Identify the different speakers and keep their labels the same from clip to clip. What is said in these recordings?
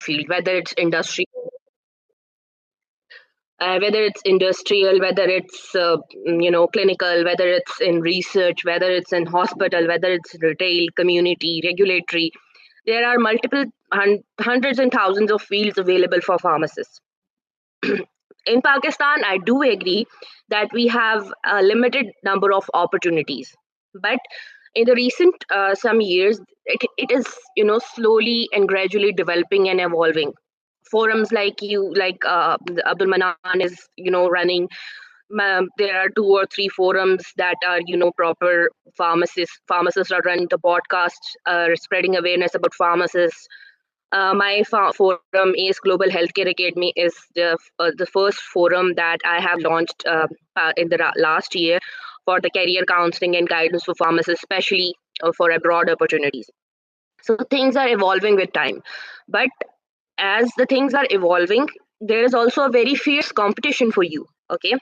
Speaker 1: field, whether it's industry, whether it's industrial, whether it's clinical, whether it's in research, whether it's in hospital, whether it's retail, community, regulatory. There are multiple hundreds and thousands of fields available for pharmacists. In Pakistan, I do agree that we have a limited number of opportunities, but in the recent some years, it is slowly and gradually developing and evolving. Forums like you, like Abdul Manan is running. There are 2 or 3 forums that are proper pharmacists are running the podcasts, spreading awareness about pharmacists. My forum is Global Healthcare Academy is the first forum that I have launched in the last year for the career counseling and guidance for pharmacists, especially for abroad opportunities. So things are evolving with time, but as the things are evolving, there is also a very fierce competition for you. Okay,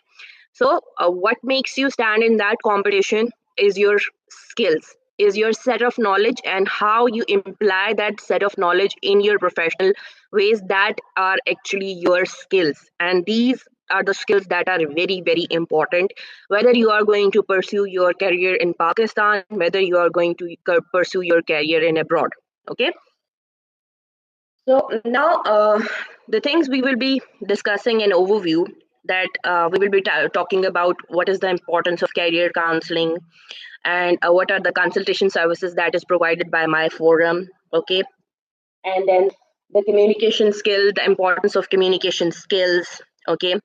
Speaker 1: so what makes you stand in that competition is your skills, is your set of knowledge, and how you imply that set of knowledge in your professional ways that are actually your skills. And these are the skills that are very, very important, whether you are going to pursue your career in Pakistan, whether you are going to pursue your career in abroad. Okay. So now the things we will be discussing an overview that we will be talking about what is the importance of career counseling and what are the consultation services that is provided by my forum. Okay. And then the communication skill, the importance of communication skills. Okay.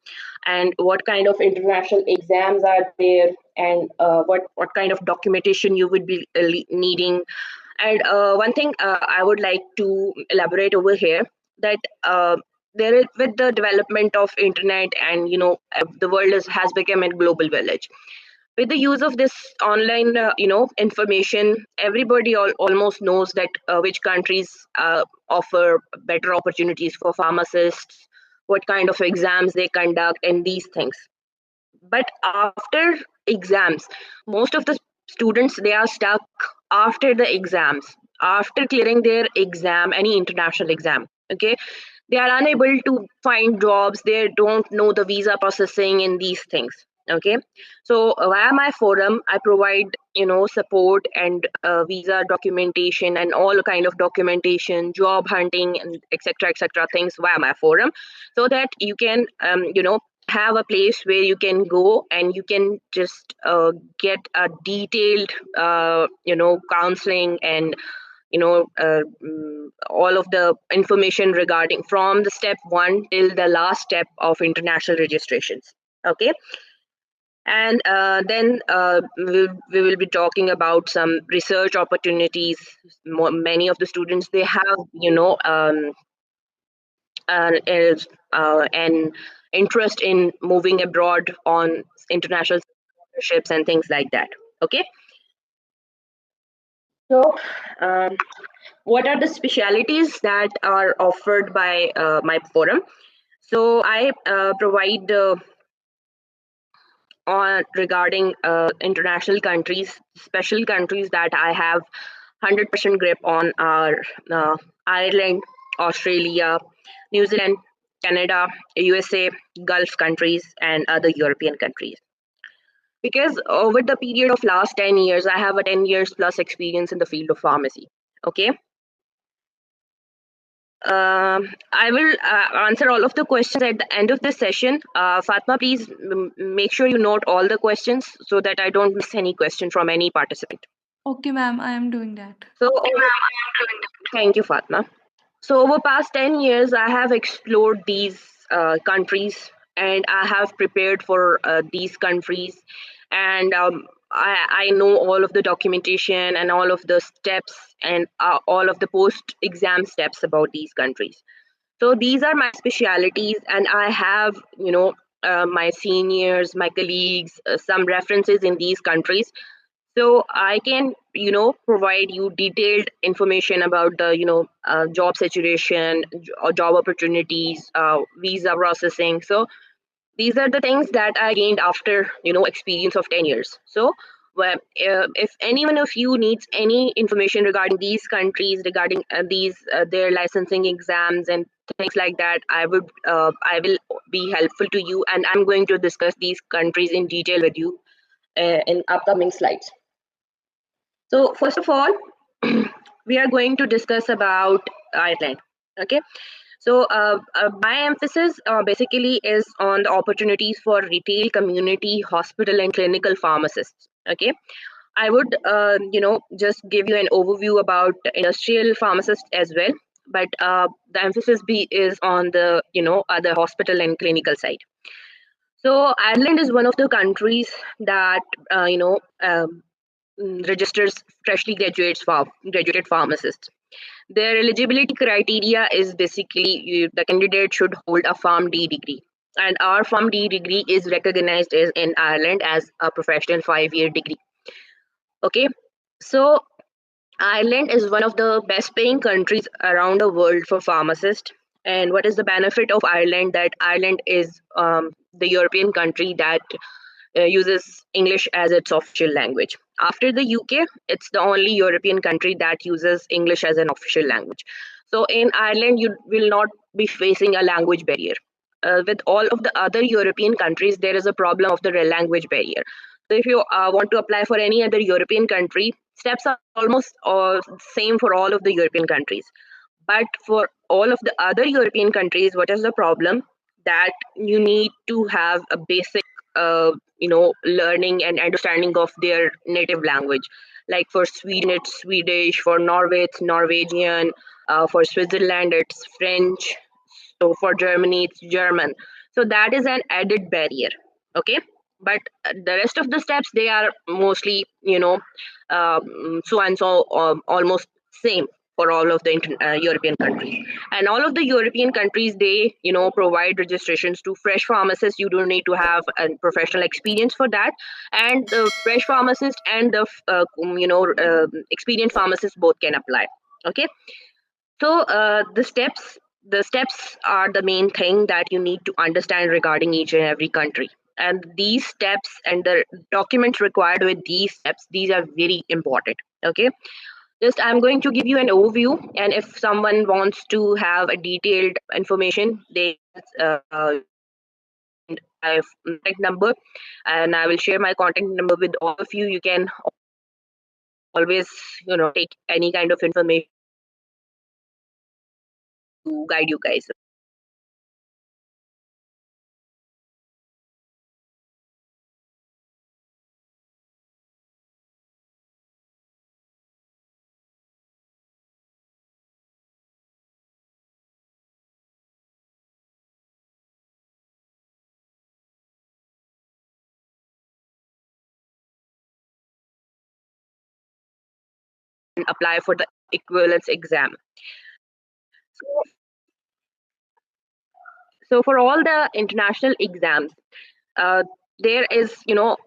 Speaker 1: And what kind of international exams are there, and what kind of documentation you would be needing. And one thing I would like to elaborate over here, that there is, with the development of internet, and the world has become a global village. With the use of this online information, everybody almost knows that which countries offer better opportunities for pharmacists, what kind of exams they conduct, and these things. But after exams, most of the students, they are stuck after the exams, after clearing their exam, any international exam. Okay, they are unable to find jobs, they don't know the visa processing and these things. Okay, so via my forum, I provide support and visa documentation and all kind of documentation, job hunting, and etc things via my forum, so that you can have a place where you can go and you can just get a detailed counseling, and all of the information regarding from the step 1 till the last step of international registrations. Okay, and then we will be talking about some research opportunities. Many of the students, they have an interest in moving abroad on international scholarships and things like that. Okay, so what are the specialities that are offered by my forum? So I provide on regarding international countries. Special countries that I have 100% grip on are Ireland, Australia, New Zealand, Canada, USA, Gulf countries, and other European countries. Because over the period of last 10 years, I have a 10 years plus experience in the field of pharmacy. Okay. I will answer all of the questions at the end of the session. Fatma, please make sure you note all the questions so that I don't miss any question from any participant.
Speaker 2: Okay, ma'am, I am doing that.
Speaker 1: So, thank you, Fatma. So, over past 10 years, I have explored these countries, and I have prepared for these countries, and I know all of the documentation and all of the steps and all of the post-exam steps about these countries. So these are my specialities, and I have, my seniors, my colleagues, some references in these countries. So I can, provide you detailed information about the, job situation, job opportunities, visa processing. So these are the things that I gained after, experience of 10 years. So Where if any one of you needs any information regarding these countries, regarding these their licensing exams and things like that, I will be helpful to you, and I'm going to discuss these countries in detail with you in upcoming slides. So first of all, we are going to discuss about Ireland. Okay. So my emphasis basically is on the opportunities for retail, community, hospital, and clinical pharmacists. Okay, I would just give you an overview about industrial pharmacists as well, but the emphasis is on the other hospital and clinical side. So Ireland is one of the countries that registers freshly graduated pharmacists. Their eligibility criteria is basically the candidate should hold a PharmD degree. And our PharmD degree is recognized in Ireland as a professional 5-year degree. Okay, so Ireland is one of the best paying countries around the world for pharmacists. And what is the benefit of Ireland? That Ireland is the European country that uses English as its official language. After the UK, it's the only European country that uses English as an official language. So in Ireland, you will not be facing a language barrier. With all of the other European countries, there is a problem of the language barrier. So if you want to apply for any other European country, steps are almost same for all of the European countries. But for all of the other European countries, what is the problem? That you need to have a basic, learning and understanding of their native language. Like for Sweden, it's Swedish. For Norway, it's Norwegian. For Switzerland, it's French. So for Germany, it's German. So that is an added barrier. Okay, but the rest of the steps, they are mostly so and so almost same for all of the European countries. And all of the European countries, they provide registrations to fresh pharmacists. You don't need to have a professional experience for that, and the fresh pharmacist and the experienced pharmacist both can apply. Okay, so the steps are the main thing that you need to understand regarding each and every country. And these steps and the documents required with these steps, these are very important. Okay, just I'm going to give you an overview, and if someone wants to have a detailed information, they I have contact number, and I will share my contact number with all of you. You can always take any kind of information to guide you guys. And apply for the equivalence exam. So for all the international exams, uh, there is now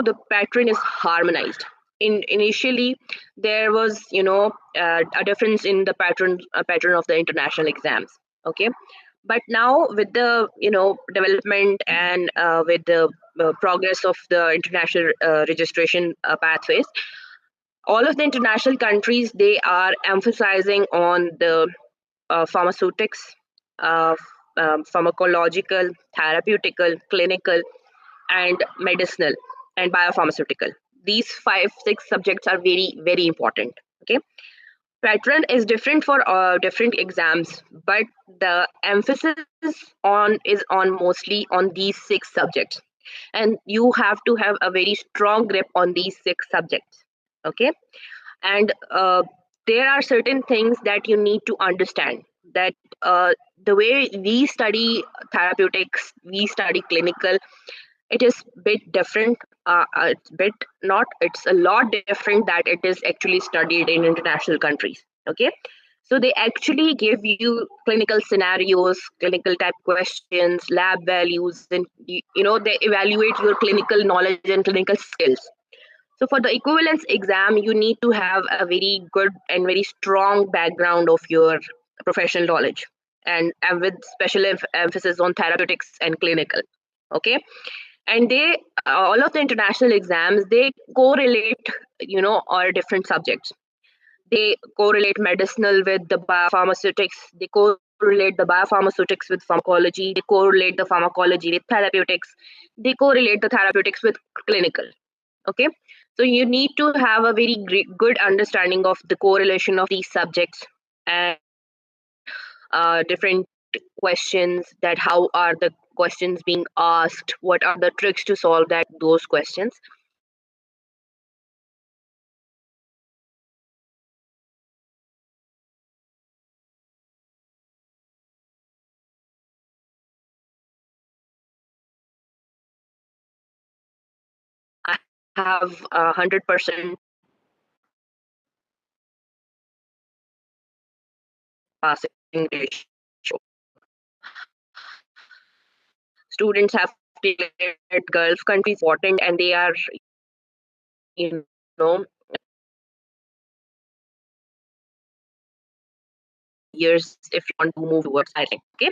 Speaker 1: the pattern is harmonized. Initially there was a difference in the pattern of the international exams. Okay, but now with the development and with the progress of the international registration pathways, all of the international countries, they are emphasizing on the pharmaceutics, uh, pharmacological, therapeutical, clinical, and medicinal and biopharmaceutical. These 5 6 subjects are very very important. Okay, pattern is different for different exams, but the emphasis is on mostly on these 6 subjects, and you have to have a very strong grip on these 6 subjects. Okay, and there are certain things that you need to understand, that the way we study therapeutics, we study clinical, it is bit different. It's a lot different that it is actually studied in international countries. Okay, so they actually give you clinical scenarios, clinical type questions, lab values, and they evaluate your clinical knowledge and clinical skills. So for the equivalence exam, you need to have a very good and very strong background of your professional knowledge, and with special emphasis on therapeutics and clinical. Okay, And they all of the international exams, they correlate, or different subjects. They correlate medicinal with the biopharmaceutics. They correlate the biopharmaceutics with pharmacology. They correlate the pharmacology with therapeutics. They correlate the therapeutics with clinical. Okay, so you need to have a very good understanding of the correlation of these subjects, and different questions, that how are the questions being asked, what are the tricks to solve those questions. I have 100% passing ratio. Students have declared Gulf countries important, and they are, you know, years if you want to move towards, I think. Okay,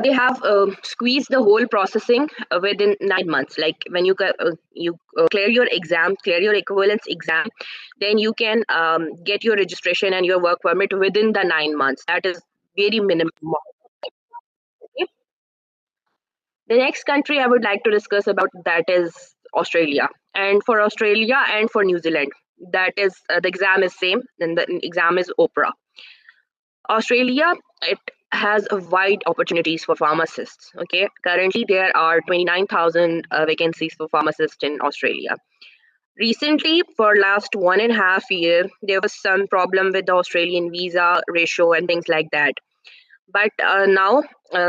Speaker 1: they have squeezed the whole processing within 9 months. Like when you clear your exam, clear your equivalence exam, then you can get your registration and your work permit within the 9 months. That is very minimum. Okay? The next country I would like to discuss about, that is Australia. And for Australia and for New Zealand, that is the exam is same, and the exam is OPRA. Australia, it has a wide opportunities for pharmacists. Okay, currently there are 29,000 vacancies for pharmacists in Australia. Recently, for last 1.5 year, there was some problem with the Australian visa ratio and things like that. But now,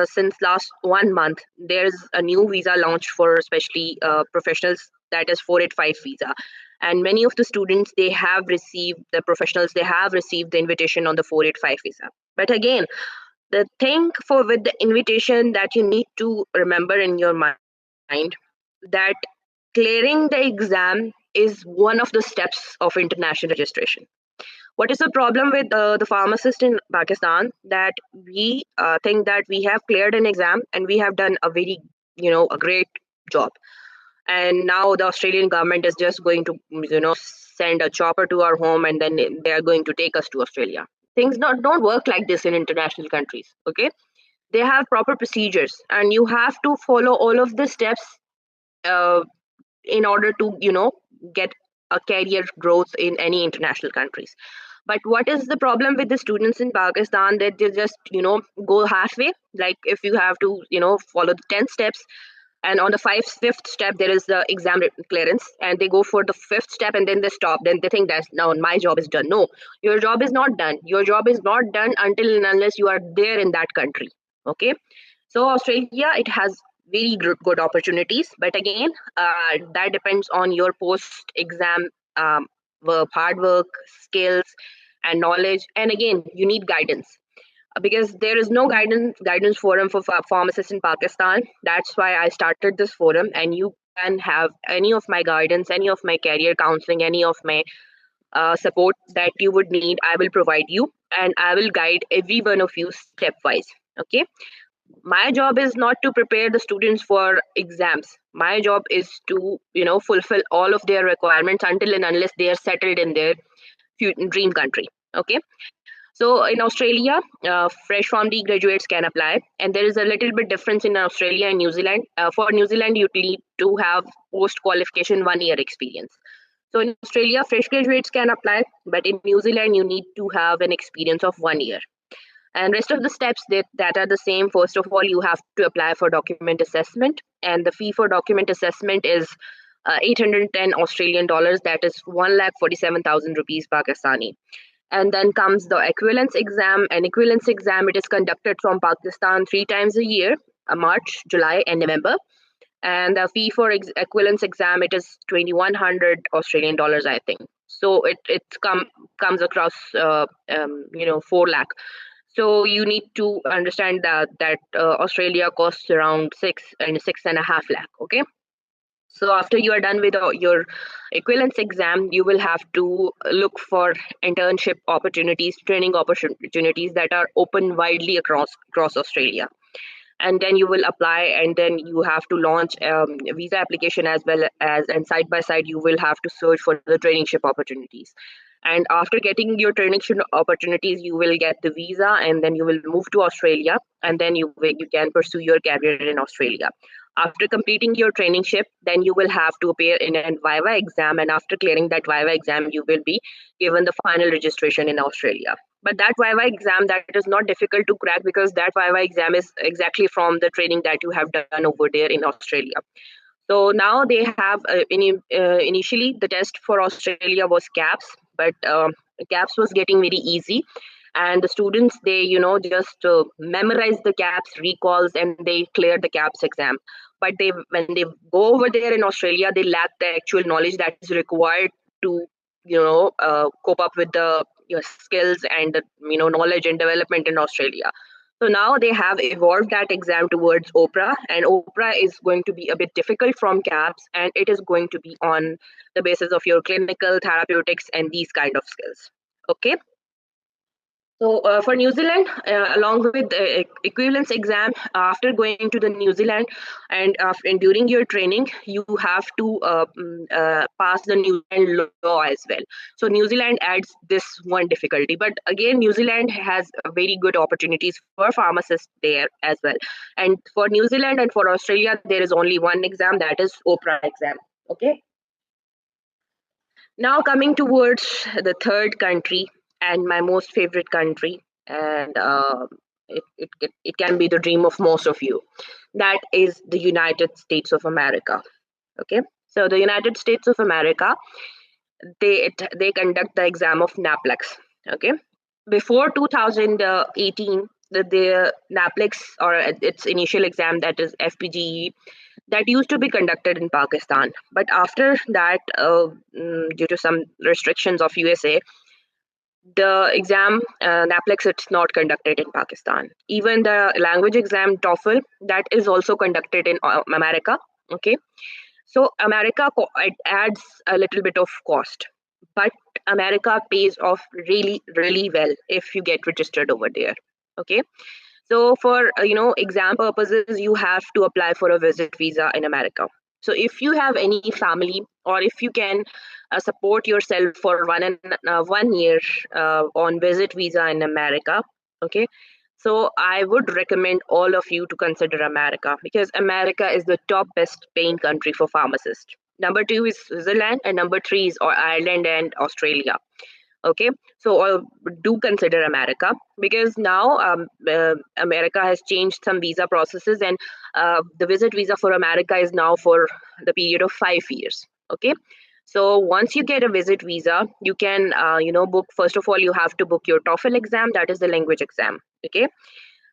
Speaker 1: since last 1 month, there's a new visa launched for especially professionals, that is 485 visa. And many of the students, they have received, the professionals, they have received the invitation on the 485 visa. But again, the thing for with the invitation that you need to remember in your mind, that clearing the exam is one of the steps of international registration. What is the problem with the pharmacist in Pakistan? That we think that we have cleared an exam and we have done a very, a great job. And now the Australian government is just going to, send a chopper to our home, and then they are going to take us to Australia. Things don't work like this in international countries. Okay, they have proper procedures, and you have to follow all of the steps uh, in order to, get a career growth in any international countries. But what is the problem with the students in Pakistan, that they just, go halfway? Like if you have to, follow the 10 steps, and on the fifth step there is the exam clearance, and they go for the fifth step and then they stop. Then they think that now my job is done. No, your job is not done. Your job is not done until and unless you are there in that country. Okay, so Australia, it has very good opportunities, but again, that depends on your post exam work, hard work, skills, and knowledge. And again, you need guidance, because there is no guidance forum for pharmacists in Pakistan. That's why I started this forum, and you can have any of my guidance, any of my career counseling, any of my support that you would need. I will provide you, and I will guide every one of you stepwise. Okay, my job is not to prepare the students for exams. My job is to, fulfill all of their requirements until and unless they are settled in their dream country. Okay, so in Australia, fresh PharmD graduates can apply, and there is a little bit difference in Australia and New Zealand. For New Zealand, you need to have post qualification 1 year experience. So in Australia, fresh graduates can apply, but in New Zealand, you need to have an experience of 1 year. And rest of the steps that are the same. First of all, you have to apply for document assessment, and the fee for document assessment is 810 Australian dollars. That is 1,47,000 rupees Pakistani. And then comes the equivalence exam. An equivalence exam, it is conducted from Pakistan 3 times a year, March, July, and November. And the fee for equivalence exam, it is 2,100 Australian dollars, I think. So comes across 4 lakh. So you need to understand that Australia costs around 6.5 lakh. Okay. So after you are done with your equivalence exam, you will have to look for internship opportunities, training opportunities that are open widely across Australia. and then you will apply, and then you have to launch a visa application as well as, and side by side you will have to search for the traineeship opportunities. And after getting your traineeship opportunities, you will get the visa, and then you will move to Australia, and then you can pursue your career in Australia. After completing your traineeship, then you will have to appear in an Viva exam, and after clearing that Viva exam, you will be given the final registration in Australia. But that Viva exam, that is not difficult to crack, because that Viva exam is exactly from the training that you have done over there in Australia. So now they have initially the test for Australia was CAPS, but CAPS was getting very easy, and the students, they just memorize the CAPS recalls, and they clear the CAPS exam. But they, when they go over there in Australia, they lack the actual knowledge that is required to cope up with the skills and the knowledge and development in Australia. So now they have evolved that exam towards OPRA, and OPRA is going to be a bit difficult from CAPS, and it is going to be on the basis of your clinical therapeutics and these kind of skills. Okay. So for New Zealand, along with the equivalence exam, after going to the New Zealand, and during your training, you have to pass the New Zealand law as well. So New Zealand adds this one difficulty, but again, New Zealand has very good opportunities for pharmacists there as well. And for New Zealand and for Australia, there is only one exam, that is OPRA exam. Okay. Now coming towards the third country, and my most favorite country, and it can be the dream of most of you. That is the United States of America. Okay, so the United States of America, they conduct the exam of NAPLEX. Okay, before 2018, the NAPLEX, or its initial exam, that is FPGE, that used to be conducted in Pakistan. But after that, due to some restrictions of USA, the exam NAPLEX, it's not conducted in Pakistan. Even the language exam TOEFL, that is also conducted in America. Okay, so America, it adds a little bit of cost, but America pays off really, really well if you get registered over there. Okay, so for exam purposes, you have to apply for a visit visa in America. So if you have any family, or if you can support yourself for 1 year on visit visa in America, okay. So I would recommend all of you to consider America, because America is the top best paying country for pharmacists. Number two is Switzerland, and number three is Ireland and Australia. Okay, so do consider America, because now America has changed some visa processes, and the visit visa for America is now for the period of 5 years. Okay, so once you get a visit visa, you can book. First of all, you have to book your TOEFL exam, that is the language exam. Okay,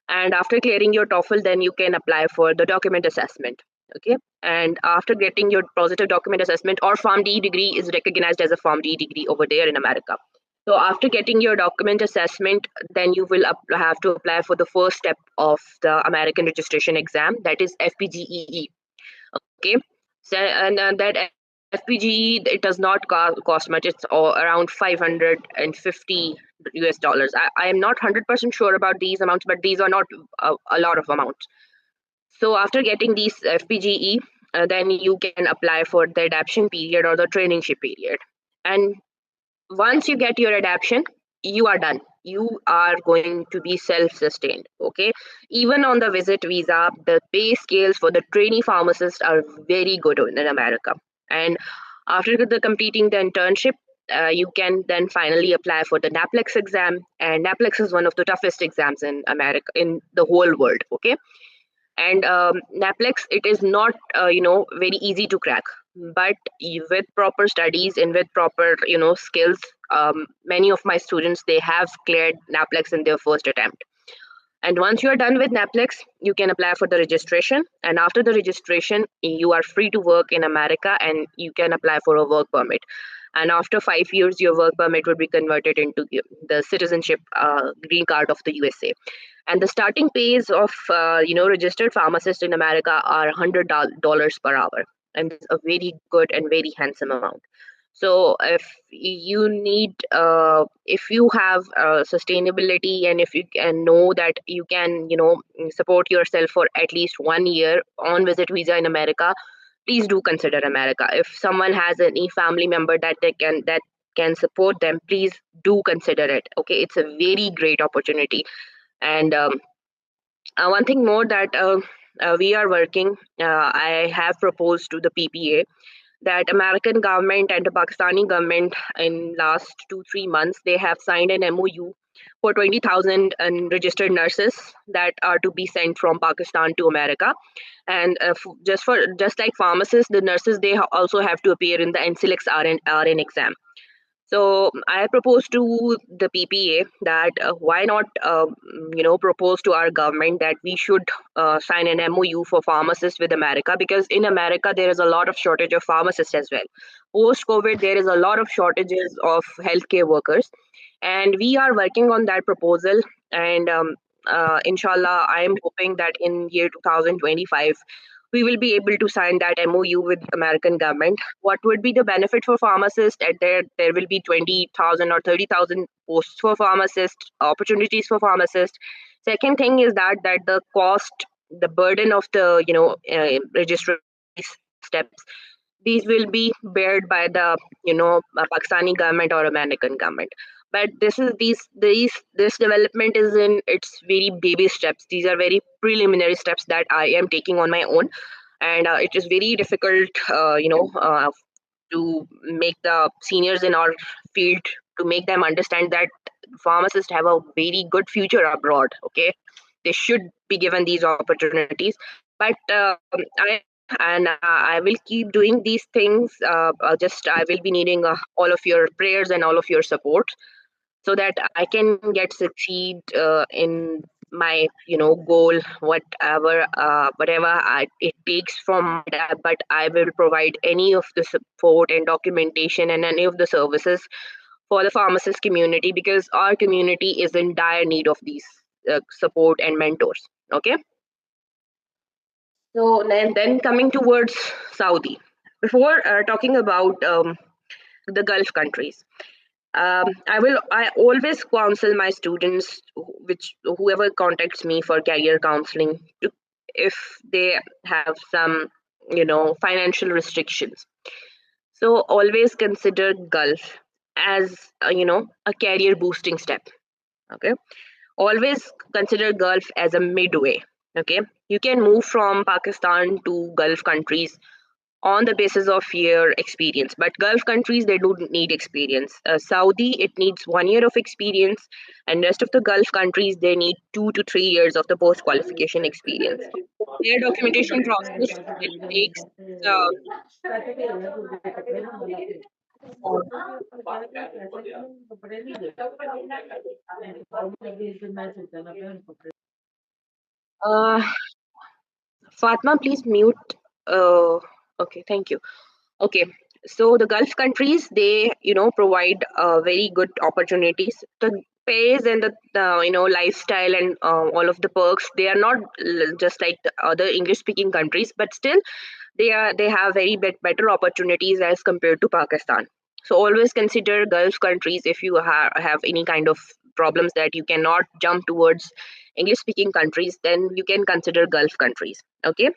Speaker 1: and after clearing your TOEFL, then you can apply for the document assessment. Okay, and after getting your positive document assessment, or PharmD degree is recognized as a PharmD degree over there in America. So after getting your document assessment, then you will have to apply for the first step of the American registration exam, that is FPGEE. Okay, so and that FPGE, it does not cost much. It's around 550 US dollars. I am not 100% sure about these amounts, but these are not a lot of amounts. So after getting these FPGE, then you can apply for the adaptation period or the traineeship period. And once you get your adaptation, you are done. You are going to be self-sustained. Okay, even on the visit visa, the pay scales for the trainee pharmacists are very good in America. And after the completing the internship, you can then finally apply for the NAPLEX exam, and NAPLEX is one of the toughest exams in America, in the whole world. Okay, and NAPLEX, it is not very easy to crack, but with proper studies and with proper skills, many of my students, they have cleared NAPLEX in their first attempt. And once you are done with NAPLEX, you can apply for the registration, and after the registration, you are free to work in America, and you can apply for a work permit. And after 5 years, your work permit will be converted into the citizenship green card of the USA. And the starting pays of registered pharmacists in America are $100 per hour, and it's a very good and very handsome amount. So if you need, if you have sustainability, and if you can know that you can, support yourself for at least 1 year on visit visa in America, please do consider America. If someone has any family member that can support them, please do consider it. Okay, it's a very great opportunity. And one thing more that we are working, I have proposed to the PPA that American government and the Pakistani government in last 2-3 months they have signed an MOU for 20,000 registered nurses that are to be sent from Pakistan to America, and just like pharmacists, the nurses they also have to appear in the NCLEX RN exam. So I proposed to the PPA that why not, propose to our government that we should sign an MOU for pharmacists with America, because in America there is a lot of shortage of pharmacists as well. Post COVID, there is a lot of shortages of healthcare workers, and we are working on that proposal. And inshallah, I am hoping that in year 2025 we will be able to sign that MOU with American government. What would be the benefit for pharmacists? At there will be 20,000 or 30,000 posts for pharmacists, opportunities for pharmacists. Second thing is that the cost, the burden of the registry steps, these will be bared by the Pakistani government or American government. But this development is in its very baby steps. These are very preliminary steps that I am taking on my own, and it is very difficult, to make the seniors in our field, to make them understand that pharmacists have a very good future abroad. Okay, they should be given these opportunities. But I will keep doing these things. Just I will be needing all of your prayers and all of your support, so that I can get succeed in my goal, whatever it takes from my dad. But I will provide any of the support and documentation and any of the services for the pharmacist community, because our community is in dire need of these support and mentors. Okay, so then coming towards Saudi, before talking about the Gulf countries, I always counsel my students, which whoever contacts me for career counseling, to, if they have some financial restrictions, so always consider Gulf as a career boosting step. Okay, always consider Gulf as a midway. Okay, you can move from Pakistan to Gulf countries on the basis of your experience, but Gulf countries they don't need experience. Saudi, it needs 1 year of experience, and rest of the Gulf countries they need 2 to 3 years of the post qualification experience. Their documentation process, it takes uh, uh, Fatma, please mute. Okay, thank you. Okay, so the Gulf countries they provide very good opportunities. The pays and the lifestyle and all of the perks, they are not just like the other English speaking countries, but still they have very better opportunities as compared to Pakistan. So always consider Gulf countries. If you have any kind of problems that you cannot jump towards English speaking countries, then you can consider Gulf countries. Okay,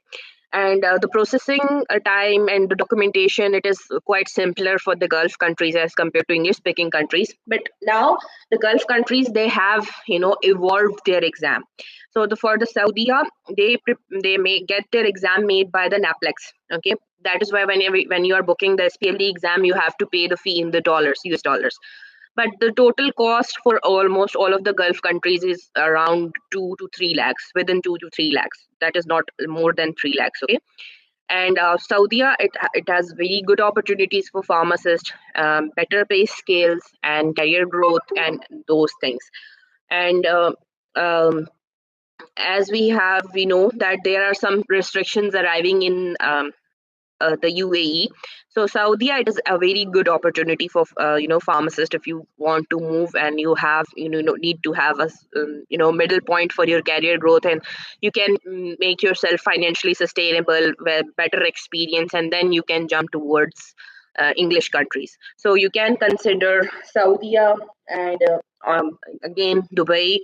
Speaker 1: and the processing time and the documentation, it is quite simpler for the Gulf countries as compared to English speaking countries. But now the Gulf countries they have evolved their exam. So for the Saudi, they may get their exam made by the NAPLEX. Okay, that is why when you are booking the SPLE exam, you have to pay the fee in the dollars, US dollars. But the total cost for almost all of the Gulf countries is around 2 to 3 lakhs, within 2 to 3 lakhs. That is not more than 3 lakhs. Okay, and Saudi, it has very good opportunities for pharmacists, better pay scales, and career growth, and those things. And um, as we know that there are some restrictions arriving in the UAE. So Saudi, it is a very good opportunity for pharmacist. If you want to move and you have need to have a middle point for your career growth, and you can make yourself financially sustainable with better experience, and then you can jump towards English countries. So you can consider Saudi and again Dubai.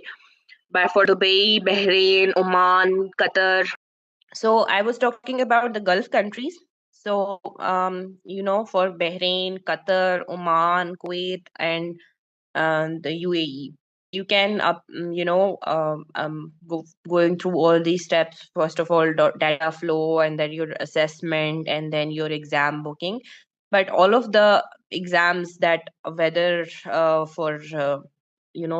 Speaker 1: But for Dubai, Bahrain, Oman, Qatar. So I was talking about the Gulf countries. So for Bahrain, Qatar, Oman, Kuwait, and the UAE. You can going through all these steps. First of all, data flow, and then your assessment, and then your exam booking. But all of the exams that, whether for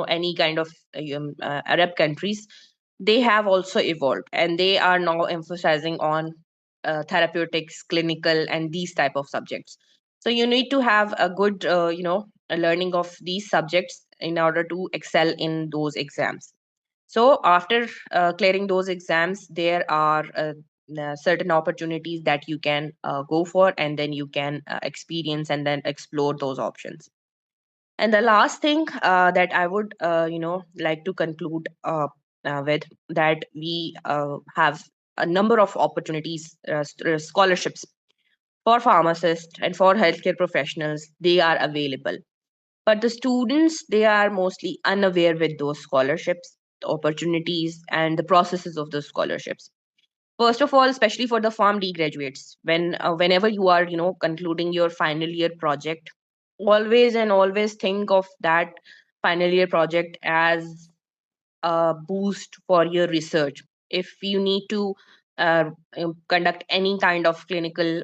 Speaker 1: any kind of Arab countries, they have also evolved, and they are now emphasizing on therapeutics, clinical, and these type of subjects. So you need to have a good a learning of these subjects in order to excel in those exams. So after clearing those exams, there are certain opportunities that you can go for, and then you can experience and then explore those options. And the last thing that I would like to conclude with, that we have a number of opportunities, scholarships for pharmacists and for healthcare professionals. They are available, but the students, they are mostly unaware with those scholarships, the opportunities, and the processes of those scholarships. First of all, especially for the PharmD graduates, whenever you are concluding your final year project, always and always think of that final year project as a boost for your research. If you need to conduct any kind of clinical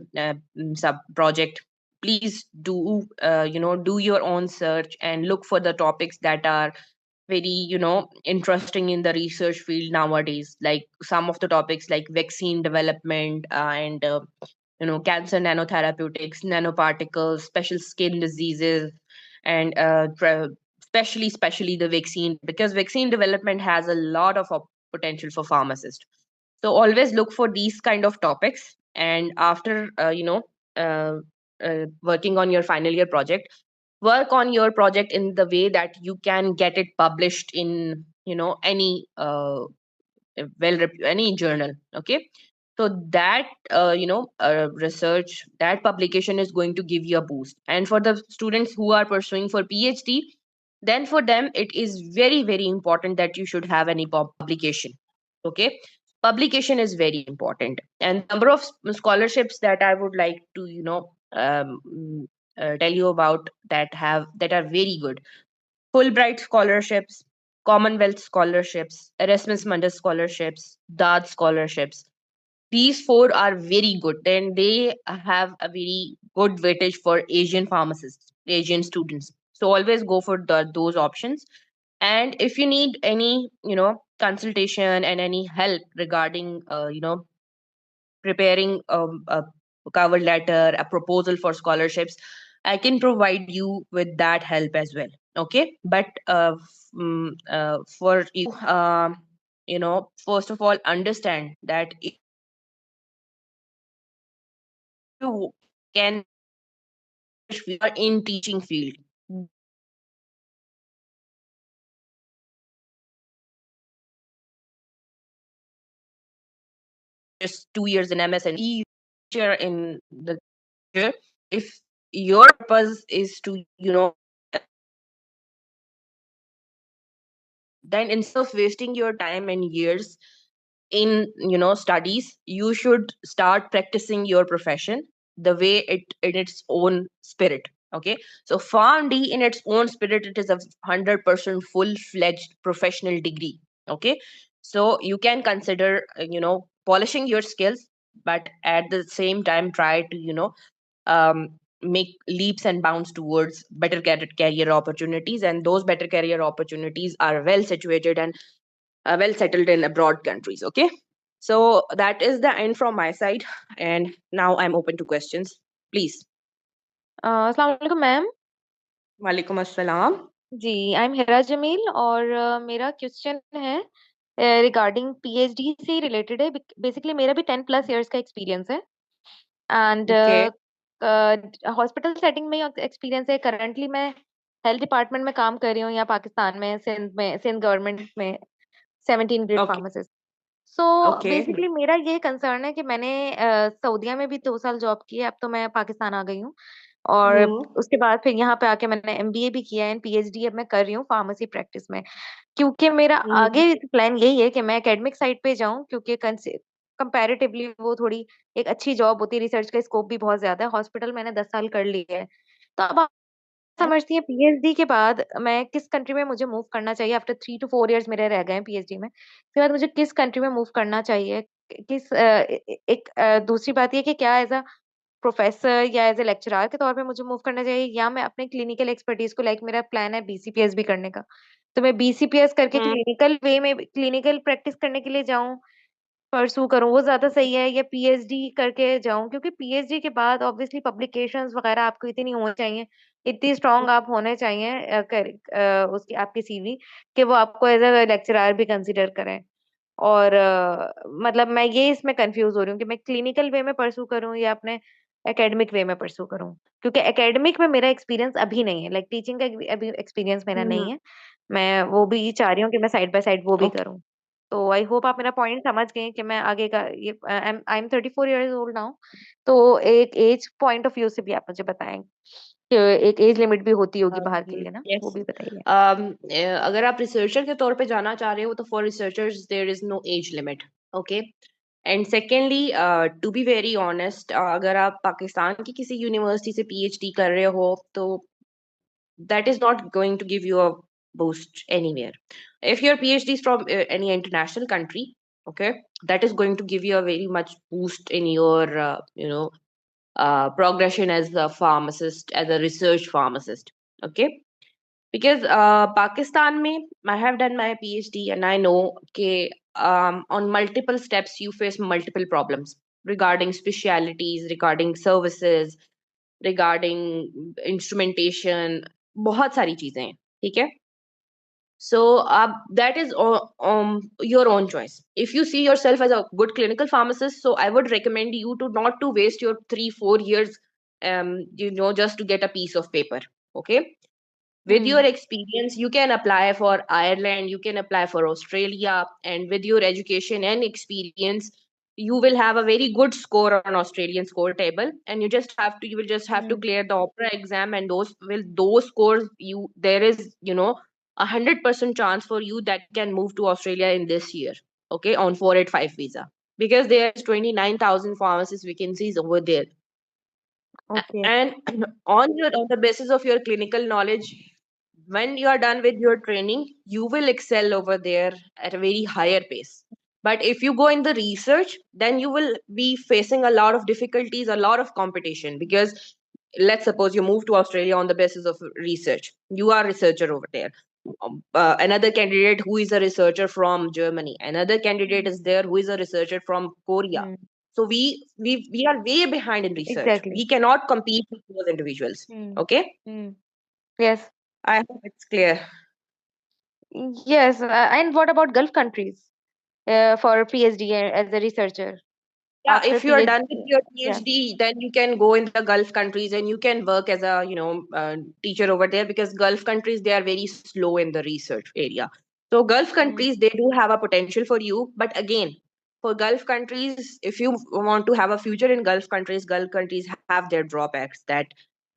Speaker 1: sub project, please do your own search and look for the topics that are very interesting in the research field nowadays, like some of the topics like vaccine development and cancer nanotherapeutics, nanoparticles, special skin diseases, and especially the vaccine, because vaccine development has a lot of potential for pharmacists. So always look for these kind of topics, and after working on your final year project, work on your project in the way that you can get it published in any any journal. Okay, so that research, that publication is going to give you a boost. And for the students who are pursuing for PhD, then for them it is very very important that you should have any publication. Okay, publication is very important. And number of scholarships that I would like to tell you about, that are very good: Fulbright scholarships, Commonwealth scholarships, Erasmus Mundus scholarships, DART scholarships. These four are very good, and they have a very good weightage for Asian pharmacists, Asian students. So always go for those options. And if you need any, consultation and any help regarding, preparing a cover letter, a proposal for scholarships, I can provide you with that help as well. Okay, but for you, first of all, understand that if you can, we are in teaching field, just 2 years in MS and teacher in the future. If your purpose is to then instead of wasting your time and years in studies, you should start practicing your profession the way it in its own spirit. Okay, so PharmD in its own spirit, it is a 100% full-fledged professional degree. Okay, so you can consider polishing your skills, but at the same time try to make leaps and bounds towards better career opportunities, and those better career opportunities are well situated and well settled in abroad countries. Okay, so that is the end from my side, and now I'm open to questions, please.
Speaker 2: अस्सलाम वालेकुम ma'am.
Speaker 1: Walaikum assalam.
Speaker 2: जी, I am Hira Jamil और मेरा question है regarding PhD से related है। Basically मेरा भी 10+ इयर्स का एक्सपीरियंस है एंड
Speaker 1: Okay.
Speaker 2: हॉस्पिटल सेटिंग में एक्सपीरियंस है। करंटली मैं हेल्थ डिपार्टमेंट में काम कर रही हूँ यहाँ पाकिस्तान में, सिंध गवर्नमेंट में 17 ग्रेड
Speaker 1: Okay.
Speaker 2: फार्मासिस्ट। सो
Speaker 1: Okay.
Speaker 2: बेसिकली मेरा ये कंसर्न है कि मैंने सऊदीया में भी 2 साल जॉब की है, अब तो मैं पाकिस्तान आ गई हूँ और
Speaker 1: हम्म
Speaker 2: उसके बाद फिर यहाँ पे आके मैंने एमबीए भी किया है, पीएचडी अब मैं कर रही हूँ फार्मेसी प्रैक्टिस में। क्योंकि मेरा
Speaker 1: हम्म
Speaker 2: आगे प्लान यही है कि मैं एकेडमिक साइड पे जाऊं, क्योंकि कंपैरेटिवली वो थोड़ी एक अच्छी जॉब होती है, रिसर्च का स्कोप भी बहुत ज्यादा है। हॉस्पिटल मैंने 10 साल कर लिया है। तो अब आप समझती हैं पीएचडी के बाद मैं किस कंट्री में मुझे मूव करना चाहिए? आफ्टर 3 to 4 years मेरे रह गए हैं पीएचडी में, उसके बाद मुझे किस कंट्री में मूव करना चाहिए? एक दूसरी बात ये कि क्या एज अ प्रोफेसर या एज ए लेक्चरर के तौर पे मुझे मूव करना चाहिए, या मैं अपने क्लिनिकल एक्सपर्टीज को, लाइक मेरा प्लान है बीसीपीएस भी करने का, तो मैं बीसीपीएस करके
Speaker 1: हम्म
Speaker 2: क्लिनिकल वे में क्लिनिकल प्रैक्टिस करने के लिए जाऊं, परसू करूं, वो ज्यादा सही है, या पीएचडी करके जाऊं? क्योंकि पीएचडी के बाद ऑब्वियसली पब्लिकेशंस वगैरह आपको इतनी होनी चाहिए, इतनी स्ट्रांग आप होने चाहिए उसकी आपकी सीवी, कि वो आपको एज अ लेक्चरर भी कंसिडर करें। और मतलब मैं ये इसमें कंफ्यूज हो रही हूँ कि मैं क्लिनिकल वे में परसू करूँ या अपने एकेडमिक वे में परसू करूँ, क्योंकि एकेडमिक में मेरा एक्सपीरियंस अभी नहीं है, लाइक टीचिंग का अभी एक्सपीरियंस मेरा
Speaker 1: हम्म
Speaker 2: नहीं है। मैं वो भी चाह रही हूँ कि मैं साइड बाय साइड वो भी
Speaker 1: ओके
Speaker 2: करूँ। तो आई होप आप मेरा पॉइंट समझ गए कि मैं आगे का ये I am 34 years old now. तो एक एज पॉइंट ऑफ व्यू से भी आप मुझे बताएं कि एक एज लिमिट भी होती होगी बाहर के लिए ना, वो
Speaker 1: यस
Speaker 2: भी बताइए।
Speaker 1: अगर आप रिसर्चर के तौर पे जाना चाह रहे हो तो for researchers there is no age limit okay and secondly to be very honest अगर आप पाकिस्तान की किसी यूनिवर्सिटी से पीएचडी कर रहे हो तो that is not going to give you a boost anywhere. If your PhD is from any international country, okay, that is going to give you a very much boost in your, progression as a pharmacist, as a research pharmacist. Okay, because Pakistan mein, I have done my PhD and I know that on multiple steps you face multiple problems regarding specialities, regarding services, regarding instrumentation बहुत सारी चीजें हैं ठीक है so आप that is your own choice if you see yourself as a good clinical pharmacist so I would recommend you to not to waste your 3-4 years just to get a piece of paper okay with your
Speaker 2: hmm.
Speaker 1: experience you can apply for Ireland, you can apply for Australia, and with your education and experience you will have a very good score on Australian score table and you will just have to
Speaker 2: hmm.
Speaker 1: clear the OPRA exam and those scores you there is 100% chance for you that you can move to Australia in this year okay on 485 visa because there's 29,000 pharmacist vacancies over there
Speaker 2: okay.
Speaker 1: and on the basis of your clinical knowledge when you are done with your training you will excel over there at a very higher pace but if you go in the research then you will be facing a lot of difficulties a lot of competition because let's suppose you move to Australia on the basis of research you are a researcher over there another candidate who is a researcher from Germany another candidate is there who is a researcher from Korea
Speaker 2: hmm.
Speaker 1: so we are way behind in research
Speaker 2: exactly.
Speaker 1: we cannot compete with those individuals
Speaker 2: hmm.
Speaker 1: okay
Speaker 2: hmm. Yes.
Speaker 1: I hope it's clear.
Speaker 2: Yes, and what about Gulf countries for PhD as a researcher
Speaker 1: Yeah,
Speaker 2: after
Speaker 1: if you are done
Speaker 2: PhD?
Speaker 1: with your
Speaker 2: Yeah.
Speaker 1: PhD, then you can go in the Gulf countries and you can work as a, teacher over there because Gulf countries, they are very slow in the research area. So Gulf
Speaker 2: Mm,
Speaker 1: countries, they do have a potential for you. But again, for Gulf countries, if you want to have a future in Gulf countries have their drawbacks that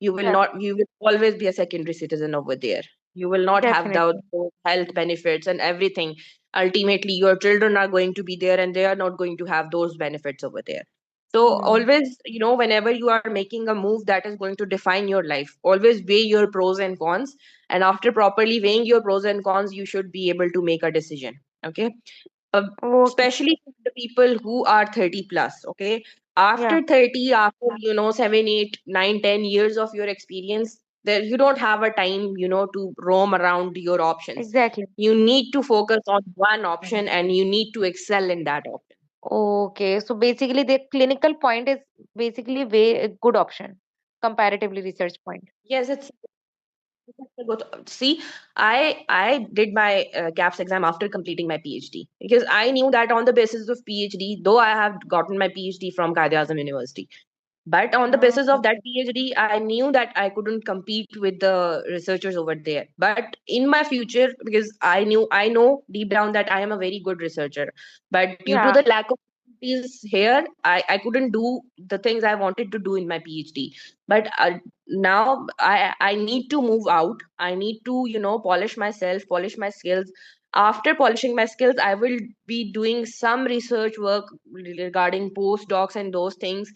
Speaker 2: yeah,
Speaker 1: you will always be a secondary citizen over there. You will not have
Speaker 2: definitely.
Speaker 1: those health benefits and everything ultimately your children are going to be there and they are not going to have those benefits over there so
Speaker 2: Mm,
Speaker 1: always whenever you are making a move that is going to define your life always weigh your pros and cons and after properly weighing your pros and cons you should be able to make a decision okay uh,
Speaker 2: okay.
Speaker 1: especially for the people who are 30 plus okay
Speaker 2: Yeah,
Speaker 1: after 30 after 7 8 9 10 years of your experience there you don't have a time to roam around your options
Speaker 2: exactly.
Speaker 1: you need to focus on one option and you need to excel in that option
Speaker 2: Okay, so basically the clinical point is basically a good option comparatively research point.
Speaker 1: yes it's a good see I did my CAPS exam after completing my PhD because I knew that on the basis of PhD though I have gotten my PhD from Qaid Azam University. But on the basis of that
Speaker 2: Okay.
Speaker 1: PhD, I knew that I couldn't compete with the researchers over there. But in my future, because I know deep down that I am a very good researcher, but due to
Speaker 2: Yeah,
Speaker 1: the lack of opportunities here, I couldn't do the things I wanted to do in my PhD. But now I need to move out. I need to, polish myself, polish my skills. After polishing my skills, I will be doing some research work regarding postdocs and those things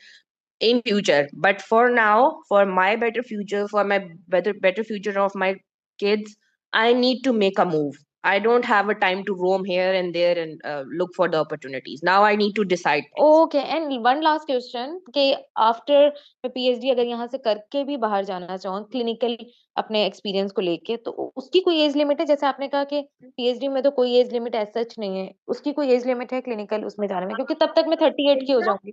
Speaker 1: in future. But for now, for my better future, for my better future of my kids, I need to make a move. I don't have a time to roam here and there and look for the opportunities. Now I need to decide things.
Speaker 2: Okay and one last question कि after मैं PhD अगर यहाँ से करके भी बाहर जाना चाहूँ क्लिनिकल अपने एक्सपीरियंस को लेके तो उसकी कोई एज लिमिट है? जैसे आपने कहा कि पीएचडी में तो कोई एज लिमिट एज सच नहीं है, उसकी कोई एज लिमिट है क्लिनिकल उसमें जाने में? क्योंकि तब तक मैं 38 की हो जाऊंगी।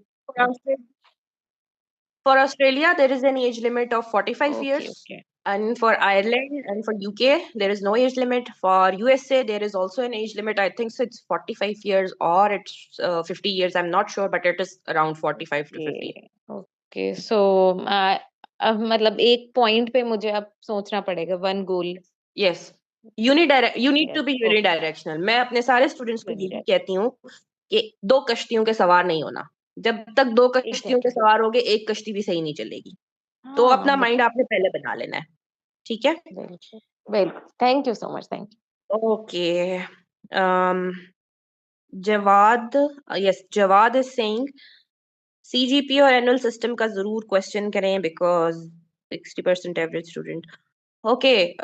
Speaker 1: For Australia, there is an age limit of 45
Speaker 2: okay
Speaker 1: years.
Speaker 2: Okay
Speaker 1: And for Ireland and for UK, there is no age limit. For USA, there is also an age limit. I think so it's 45 years or it's 50 years. I'm not sure, but it is around 45 to 50.
Speaker 2: Okay so अब मतलब एक point पे मुझे अब सोचना पड़ेगा, one goal.
Speaker 1: Yes. You need to be
Speaker 2: yes okay
Speaker 1: unidirectional. मैं अपने सारे स्टूडेंट्स को यही
Speaker 2: यूनिडायरेक्शनल
Speaker 1: कहती हूँ कि दो कश्तियों के सवार नहीं होना। जब तक दो कश्तियों के
Speaker 2: एग्जैक्टली।
Speaker 1: सवार होगे, एक कश्ती भी सही नहीं चलेगी। तो
Speaker 2: हाँ
Speaker 1: अपना माइंड आपने पहले बना लेना है। ठीक है?
Speaker 2: बिल्कुल बिल्कुल, thank you so much, thank
Speaker 1: Okay. Um, Jawad, yes, Jawad is saying CGP और annual system का जरूर question करें because 60% average student. Okay,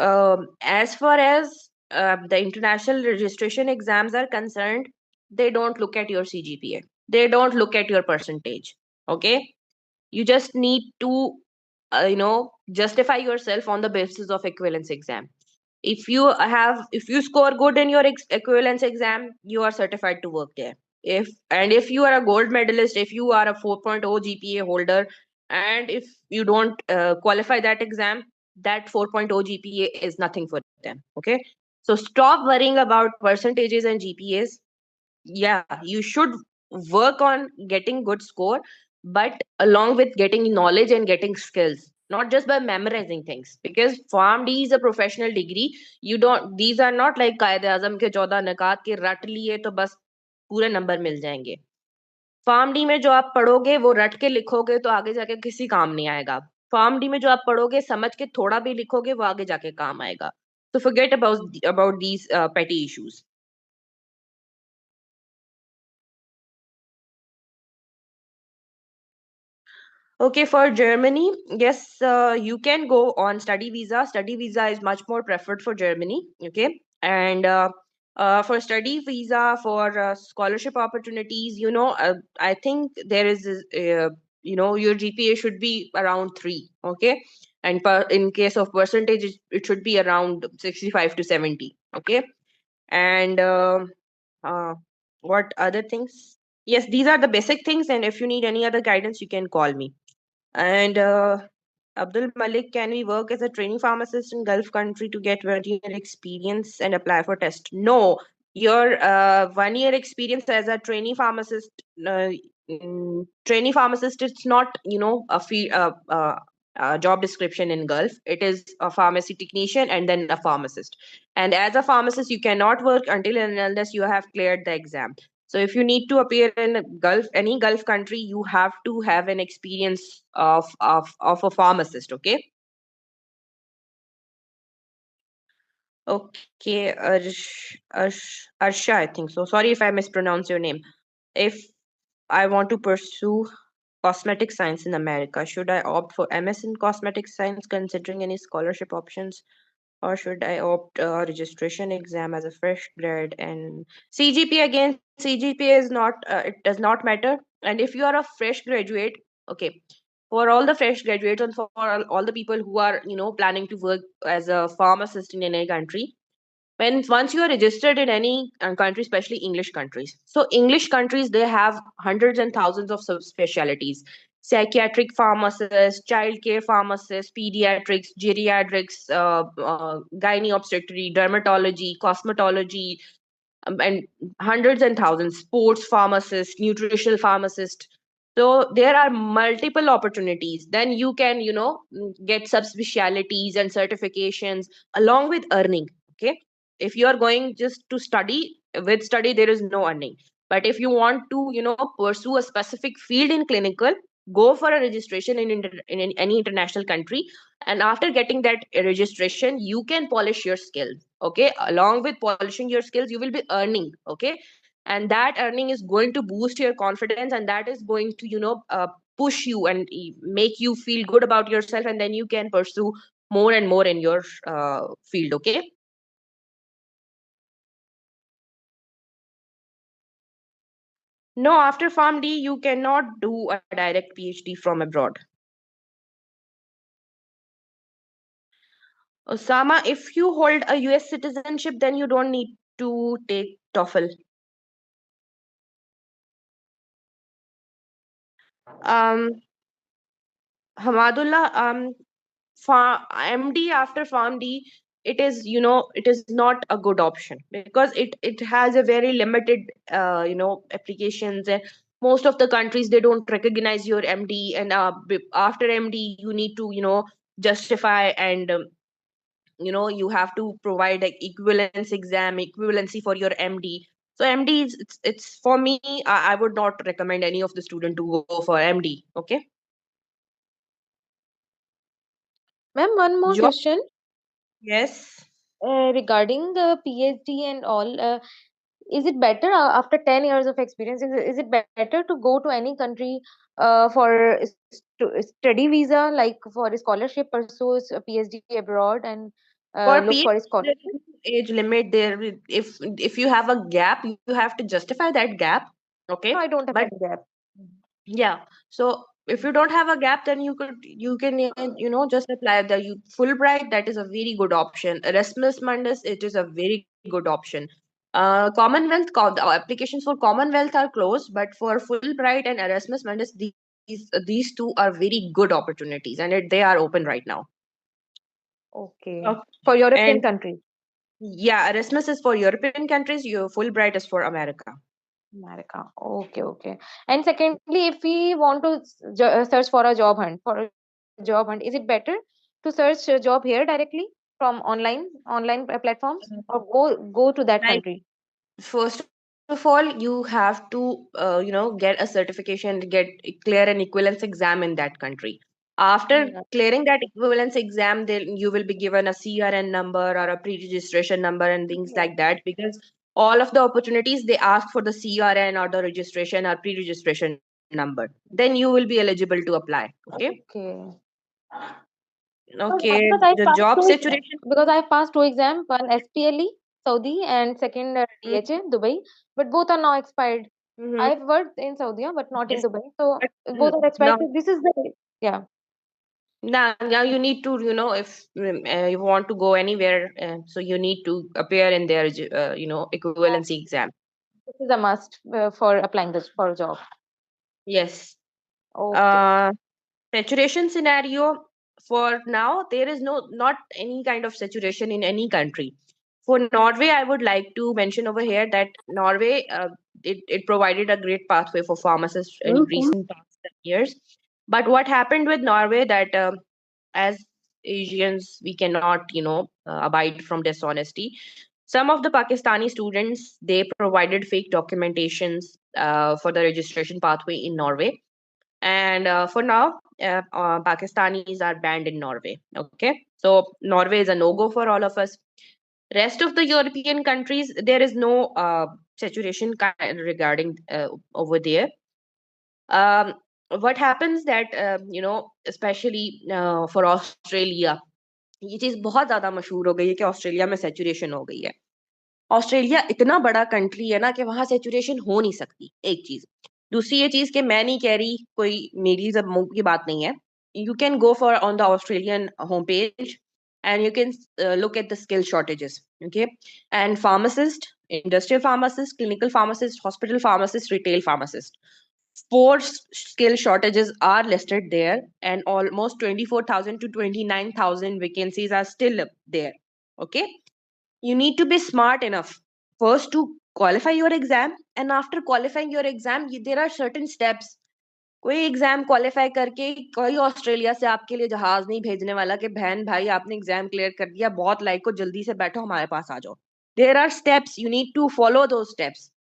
Speaker 1: as far as the international registration exams are concerned, they don't look at your CGPA. They don't look at your percentage. Okay, you just need to, justify yourself on the basis of equivalence exam. If you score good in your equivalence exam, you are certified to work there. If you are a gold medalist, if you are a 4.0 GPA holder, and if you don't qualify that exam, that 4.0 GPA is nothing for them. Okay, so stop worrying about percentages and GPAs. Yeah, you should work on getting good score, but along with getting knowledge and getting skills, not just by memorizing things, because PharmD is a professional degree. You don't These are not like कायदे आजम के 14 निकात के रट लिए तो बस पूरे number मिल जाएंगे। PharmD में जो आप पढ़ोगे वो रट के लिखोगे तो आगे जाके किसी काम नहीं आएगा। फार्मडी में जो आप पढ़ोगे समझ के थोड़ा भी लिखोगे वो आगे जाके काम आएगा। So forget about these petty issues. Okay, for Germany, yes, you can go on study visa. Study visa is much more preferred for Germany. Okay, and for study visa for scholarship opportunities, I think there is, your GPA should be around 3. Okay, and in case of percentage, it should be around 65 to 70. Okay, and uh, what other things? Yes, these are the basic things. And if you need any other guidance, you can call me. And Abdul Malik, can we work as a training pharmacist in Gulf country to get 1 year experience and apply for test? No, your 1 year experience as a trainee pharmacist, it's not, a job description in Gulf. It is a pharmacy technician and then a pharmacist. And as a pharmacist, you cannot work until and unless you have cleared the exam. So if you need to appear in any Gulf country, you have to have an experience of a pharmacist. Okay. Okay, Arsha, I think so. Sorry if I mispronounce your name. If I want to pursue cosmetic science in America, should I opt for MS in cosmetic science, considering any scholarship options? Or should I opt registration exam as a fresh grad? And CGPA, again, CGPA is not, it does not matter. And if you are a fresh graduate, okay, for all the fresh graduates and for all the people who are, planning to work as a pharmacist in any country, once you are registered in any country, especially English countries, so English countries, they have hundreds and thousands of subspecialties: psychiatric pharmacists, child care pharmacists, pediatrics, geriatrics, gynae obstetrics, dermatology, cosmetology, and hundreds and thousands, sports pharmacists, nutritional pharmacists. So there are multiple opportunities. Then you can, get subspecialties and certifications along with earning. Okay, if you are going just to study, with study there is no earning. But if you want to, pursue a specific field in clinical, go for a registration in any international country. And after getting that registration, you can polish your skills. Okay. Along with polishing your skills, you will be earning. Okay. And that earning is going to boost your confidence, and that is going to, push you and make you feel good about yourself. And then you can pursue more and more in your field. Okay. No, after Pharm D, you cannot do a direct PhD from abroad. Osama, if you hold a US citizenship, then you don't need to take TOEFL. Um, Hamadullah, MD after Pharm D, it is not a good option because it has a very limited, applications. And most of the countries, they don't recognize your MD, and after MD, you need to, justify, and you have to provide like equivalence exam, equivalency for your MD. So MD is, it's for me, I would not recommend any of the student to go for MD. Okay.
Speaker 2: Ma'am, one more
Speaker 1: Job.
Speaker 2: question
Speaker 1: Yes.
Speaker 2: regarding the PhD and all. Is it better after 10 years of experience? Is it better to go to any country for study visa, like for a scholarship, pursue a PhD abroad and
Speaker 1: For
Speaker 2: look
Speaker 1: PhD,
Speaker 2: for a
Speaker 1: there
Speaker 2: scholarship?
Speaker 1: is no age limit there. If you have a gap, you have to justify that gap.
Speaker 2: No,
Speaker 1: Okay.
Speaker 2: I don't have
Speaker 1: But
Speaker 2: any gap.
Speaker 1: yeah, so if you don't have a gap, then you can just apply the Fulbright. That is a very good option. Erasmus Mundus, it is a very good option. Commonwealth, the applications for Commonwealth are closed, but for Fulbright and Erasmus Mundus, these two are very good opportunities, and they are open right now.
Speaker 2: Okay.
Speaker 1: Okay.
Speaker 2: For European
Speaker 1: And
Speaker 2: countries.
Speaker 1: yeah, Erasmus is for European countries. Your Fulbright is for America.
Speaker 2: America. Okay, okay. And secondly, if we want to search for a job hunt, is it better to search a job here directly from online platforms, or go to that
Speaker 1: Like,
Speaker 2: country?
Speaker 1: first of all, you have to get a certification, get clear an equivalence exam in that country. After
Speaker 2: Yeah.
Speaker 1: clearing that equivalence exam, then you will be given a CRN number or a pre-registration number and things
Speaker 2: Yeah.
Speaker 1: like that, because all of the opportunities, they ask for the CRN or the registration or pre-registration number. Then you will be eligible to apply. Okay.
Speaker 2: Okay.
Speaker 1: Okay.
Speaker 2: Because I
Speaker 1: The
Speaker 2: passed
Speaker 1: job
Speaker 2: two
Speaker 1: situation.
Speaker 2: because I passed two exams, one SPLE Saudi and second DHA Dubai, but both are now expired.
Speaker 1: Mm-hmm.
Speaker 2: I've worked in Saudi but not in
Speaker 1: Yes.
Speaker 2: Dubai, so
Speaker 1: But
Speaker 2: both are expired.
Speaker 1: now,
Speaker 2: So this is the yeah.
Speaker 1: now you need to, if you want to go anywhere, so you need to appear in their, equivalency exam.
Speaker 2: This is a must for applying this for a job.
Speaker 1: Yes.
Speaker 2: Okay.
Speaker 1: Uh, Saturation scenario, for now, there is not any kind of saturation in any country. For Norway, I would like to mention over here that Norway, it provided a great pathway for pharmacists in recent past years. But what happened with Norway, that as Asians, we cannot, abide from dishonesty. Some of the Pakistani students, they provided fake documentations for the registration pathway in Norway. And for now, Pakistanis are banned in Norway. Okay, so Norway is a no-go for all of us. Rest of the European countries, there is no saturation regarding over there. Um, what happens that especially for Australia, ये चीज बहुत ज्यादा मशहूर हो गई है कि Australia में सेचुरेशन हो गई है. ऑस्ट्रेलिया इतना बड़ा कंट्री है ना कि वहां सेचुरेशन हो नहीं सकती. एक चीज. दूसरी ये चीज कि मैं नहीं कह रही, कोई मेरी जब मुंह की बात नहीं है. You can go for on the Australian homepage, and you can look at the skill shortages. Okay. And pharmacist, industrial pharmacist, clinical pharmacist, hospital pharmacist, retail pharmacist, four skill shortages are listed there, and almost 24,000 to 29,000 vacancies are still there. Okay. You need to be smart enough first to qualify your exam, and after qualifying your exam, there are certain steps. कोई exam qualify करके कोई Australia से आपके लिए जहाज नहीं भेजने वाला कि बहन भाई आपने एग्जाम क्लियर कर दिया, बहुत लाइक को जल्दी से बैठो हमारे पास आ जाओ. There are steps, you need to follow दो स्टेप्स.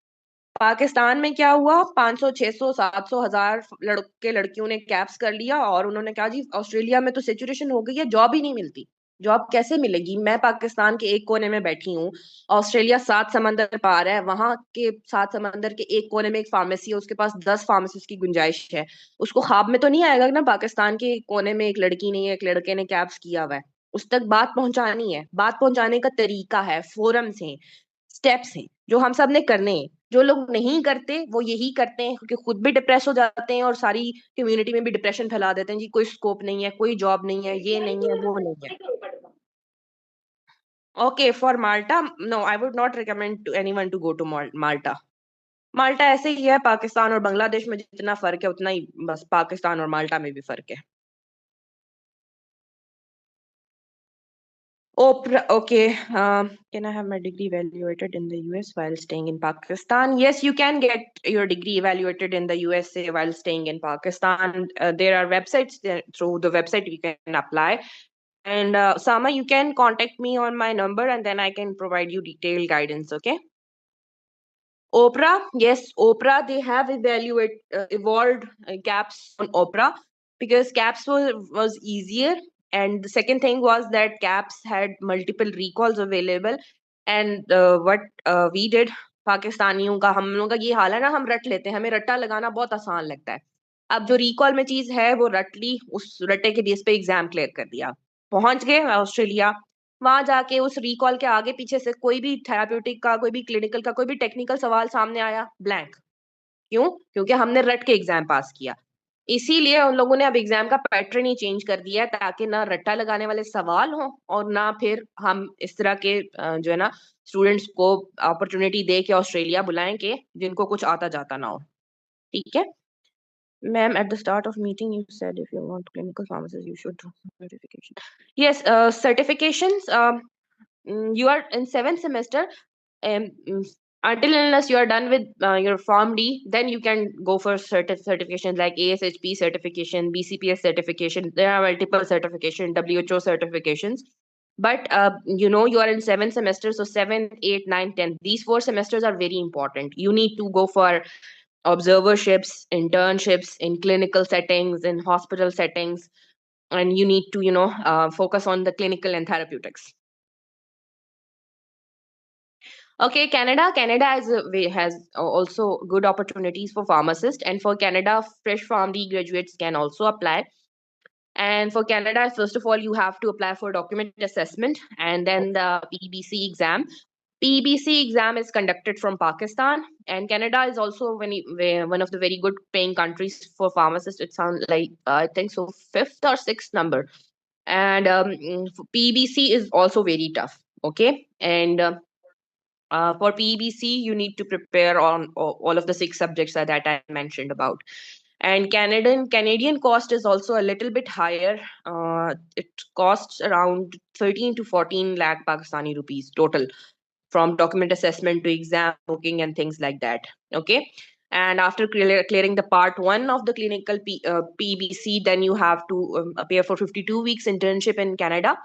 Speaker 1: पाकिस्तान में क्या हुआ, 500 600 700 1000 लड़के लड़कियों ने कैप्स कर लिया और उन्होंने कहा जी ऑस्ट्रेलिया में तो सिचुएशन हो गई है, जॉब ही नहीं मिलती। जॉब कैसे मिलेगी? मैं पाकिस्तान के एक कोने में बैठी हूँ, ऑस्ट्रेलिया 7 समंदर पार है, वहां के 7 समंदर के एक कोने में एक फार्मेसी है, उसके पास 10 फार्मासिस्ट की गुंजाइश है। उसको ख्वाब में तो नहीं आएगा ना पाकिस्तान के कोने में एक लड़की ने एक लड़के ने कैप्स किया हुआ है। उस तक बात पहुंचानी है, बात पहुंचाने का तरीका है, फोरम्स हैं, स्टेप्स हैं जो हम सब ने करने हैं। जो लोग नहीं करते वो यही करते हैं क्योंकि खुद भी डिप्रेस हो जाते हैं और सारी कम्युनिटी में भी डिप्रेशन फैला देते हैं जी, कोई स्कोप नहीं है, कोई जॉब नहीं है, ये नहीं है, वो नहीं है। Okay, for Malta, no I would not recommend to anyone to go to Malta. Malta ऐसे ही है, पाकिस्तान और बांग्लादेश में जितना फर्क है उतना ही बस पाकिस्तान और माल्टा में भी फर्क है। OPRA, okay. Can I have my degree evaluated in the US while staying in Pakistan? Yes, you can get your degree evaluated in the USA while staying in Pakistan. There are websites there, through the website you can apply. And Sama, you can contact me on my number and then I can provide you detailed guidance, okay? OPRA, yes, OPRA, they have evolved caps on OPRA because caps was easier. And the second thing was that caps had multiple recalls available. And what we did, पाकिस्तानियों का, हम लोगों का ये हाल है ना, हम रट लेते हैं, हमें रट्टा लगाना बहुत आसान लगता है। अब जो रिकॉल में चीज है वो रट ली, उस रट्टे के बेस पे एग्जाम क्लियर कर दिया, पहुंच गए ऑस्ट्रेलिया। वहां जाके उस रिकॉल के आगे पीछे से कोई भी थेराप्यूटिक का, कोई भी क्लिनिकल का, कोई भी टेक्निकल सवाल सामने आया, ब्लैंक। क्यों? क्योंकि हमने रट के एग्जाम पास किया। इसीलिए उन लोगों ने अब एग्जाम का पैटर्न ही चेंज कर दिया है ताकि ना रट्टा लगाने वाले सवाल हो और ना फिर हम इस तरह के जो है ना स्टूडेंट्स को अपॉर्चुनिटी दे के ऑस्ट्रेलिया बुलाएं के जिनको कुछ आता जाता ना हो। ठीक है ma'am, at the start of meeting you said if you want clinical pharmacist you should do certification. Yes, certifications, you are in 7th semester, um, until unless you are done with your Form D, then you can go for certifications like ASHP certification, BCPS certification. There are multiple certification, WHO certifications. But you are in 7th semester, so 7th, 8th, 9th, 10th. These 4 semesters are very important. You need to go for observerships, internships in clinical settings, in hospital settings, and you need to, focus on the clinical and therapeutics. Okay, Canada. Canada has also good opportunities for pharmacists, and for Canada, fresh PharmD graduates can also apply. And for Canada, first of all, you have to apply for document assessment and then the PEBC exam. PEBC exam is conducted from Pakistan, and Canada is also one of the very good paying countries for pharmacists. It sounds like I think so, fifth or sixth number. And PEBC is also very tough. Okay, and for PEBC, you need to prepare on all of the 6 subjects that I mentioned about. And Canadian cost is also a little bit higher. It costs around 13 to 14 lakh Pakistani rupees total, from document assessment to exam booking and things like that. Okay. And after clearing the part 1 of the clinical PBC, then you have to appear for 52 weeks internship in Canada.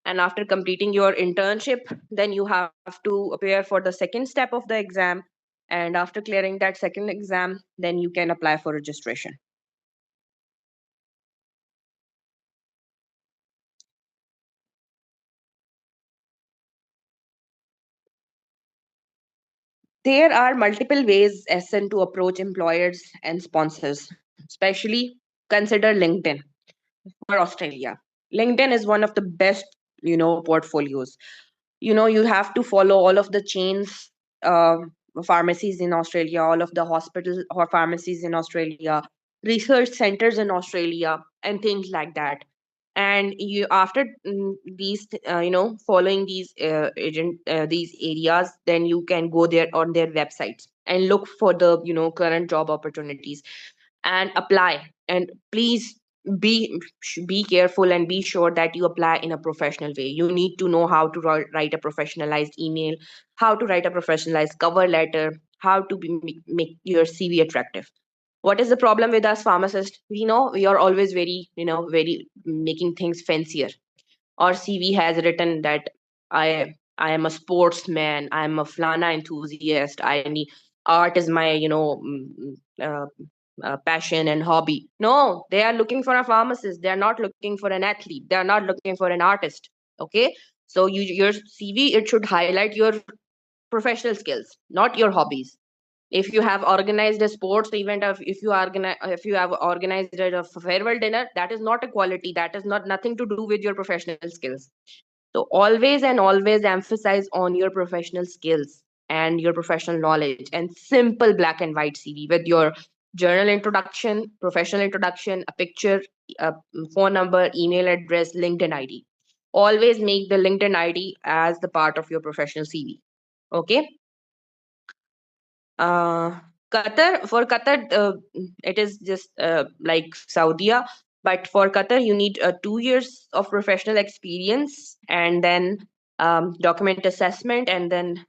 Speaker 1: And after completing your internship, then you have to appear for the second step of the exam. And after clearing that second exam, then you can apply for registration. There are multiple ways, SN, to approach employers and sponsors, especially consider LinkedIn for Australia. LinkedIn is one of the best, portfolios. You have to follow all of the chains, pharmacies in Australia, all of the hospitals or pharmacies in Australia, research centers in Australia, and things like that. And you, after these following these areas, then you can go there on their websites and look for the current job opportunities and apply. And please be be careful and be sure that you apply in a professional way. You need to know how to write a professionalized email, how to write a professionalized cover letter, how to make your CV attractive. What is the problem with us pharmacists? We know we are always very, very making things fancier. Our CV has written that I am a sportsman, I am a flana enthusiast, I need art is my passion and hobby. No, they are looking for a pharmacist. They are not looking for an athlete. They are not looking for an artist. Okay, so your CV, it should highlight your professional skills, not your hobbies. If you have organized a sports event, if you have organized a farewell dinner, that is not a quality. That is not nothing to do with your professional skills. So always and always emphasize on your professional skills and your professional knowledge, and simple black and white CV with your journal introduction, professional introduction, a picture, a phone number, email address, LinkedIn ID. Always make the LinkedIn ID as the part of your professional CV. Okay. Uh, for Qatar, it is just like Saudi, but for Qatar, you need 2 years of professional experience, and then document assessment, and then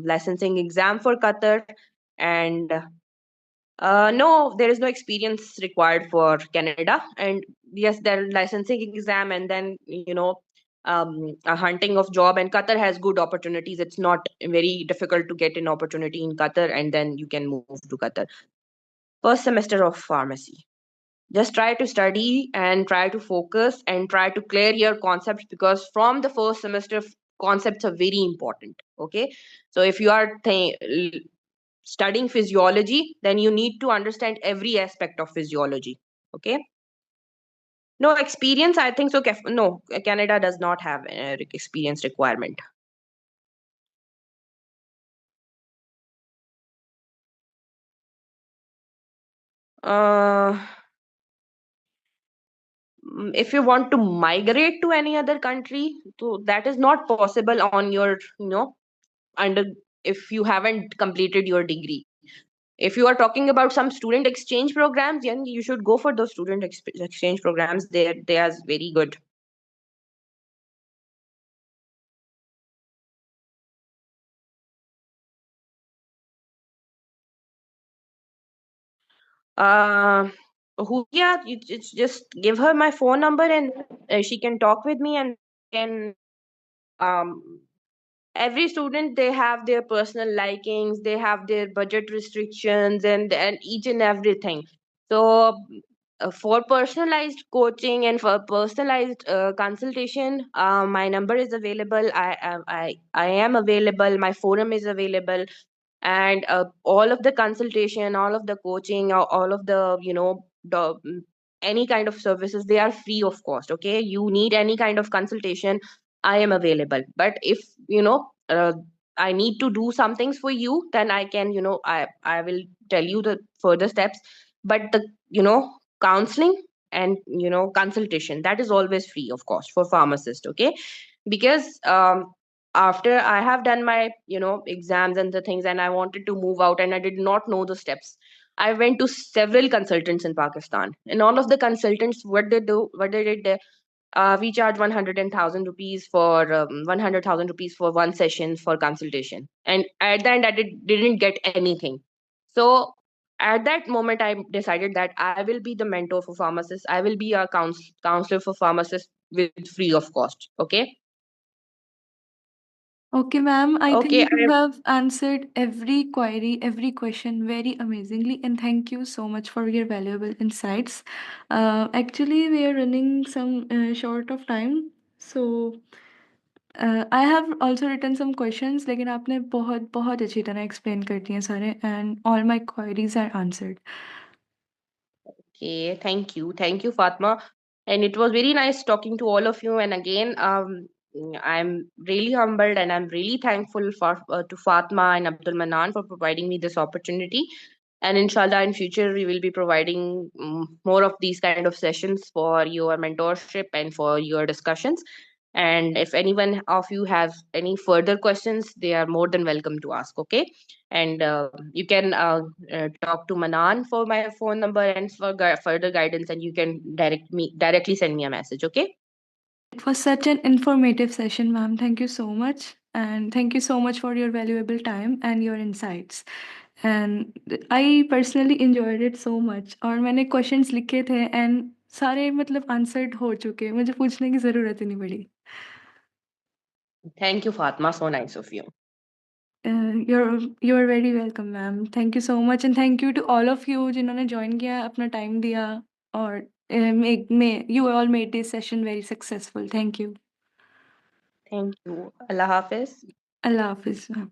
Speaker 1: licensing exam for Qatar. And no, there is no experience required for Canada. And yes, there are licensing exam, and then a hunting of job. And Qatar has good opportunities. It's not very difficult to get an opportunity in Qatar, and then you can move to Qatar. First semester of pharmacy. Just try to study and try to focus and try to clear your concepts, because from the first semester, concepts are very important. Okay, so if you are studying physiology, then you need to understand every aspect of physiology. Okay. No experience, I think so. No, Canada does not have experience requirement. Uh, if you want to migrate to any other country, so that is not possible on your, under, if you haven't completed your degree. If you are talking about some student exchange programs, then you should go for those student exchange programs. They are very good. Uh, who? Yeah, it's just give her my phone number, and she can talk with me, and can um every student, they have their personal likings, they have their budget restrictions, and each and everything. So for personalized coaching and for personalized consultation, my number is available. I am available. My forum is available, and all of the consultation, all of the coaching, all of the any kind of services, they are free of cost. Okay, you need any kind of consultation, I am available. But if I need to do some things for you, then I can, I will tell you the further steps. But the counseling and consultation, that is always free of cost for pharmacist. Okay, because after I have done my exams and the things, and I wanted to move out, and I did not know the steps, I went to several consultants in Pakistan, and all of the consultants, what they did, we charge 100,000 rupees for 100,000 rupees for one session for consultation, and at the end didn't get anything. So at that moment, I decided that I will be the mentor for pharmacists. I will be a counselor for pharmacists with free of cost. Okay.
Speaker 3: Okay, ma'am. I
Speaker 1: Okay.
Speaker 3: think you have answered every query, every question very amazingly, and thank you so much for your valuable insights. Actually, we are running some short of time, so I have also written some questions. लेकिन आपने बहुत बहुत अच्छी तरह explain कर दिए सारे, and all my queries are answered.
Speaker 1: Okay, thank you, Fatma, and it was very nice talking to all of you. And again, I'm really humbled, and I'm really thankful for to Fatma and Abdul Manan for providing me this opportunity. And inshallah, in future, we will be providing more of these kind of sessions for your mentorship and for your discussions. And if anyone of you has any further questions, they are more than welcome to ask. Okay, and you can talk to Manan for my phone number and for further guidance, and you can directly send me a message. Okay.
Speaker 3: It was such an informative session, ma'am. Thank you so much. And thank you so much for your valuable time and your insights. And I personally enjoyed it so much. और मैंने questions लिखे थे and सारे मतलब answered हो चुके, मुझे पूछने की ज़रूरत ही नहीं पड़ी.
Speaker 1: Thank you, Fatma. So nice of you.
Speaker 3: you're very welcome, ma'am. Thank you so much, and thank you to all of you जिन्होंने join किया, अपना time दिया, और you all made this session very successful. Thank you.
Speaker 2: Thank you. Allah Hafiz.
Speaker 3: Allah Hafiz, ma'am.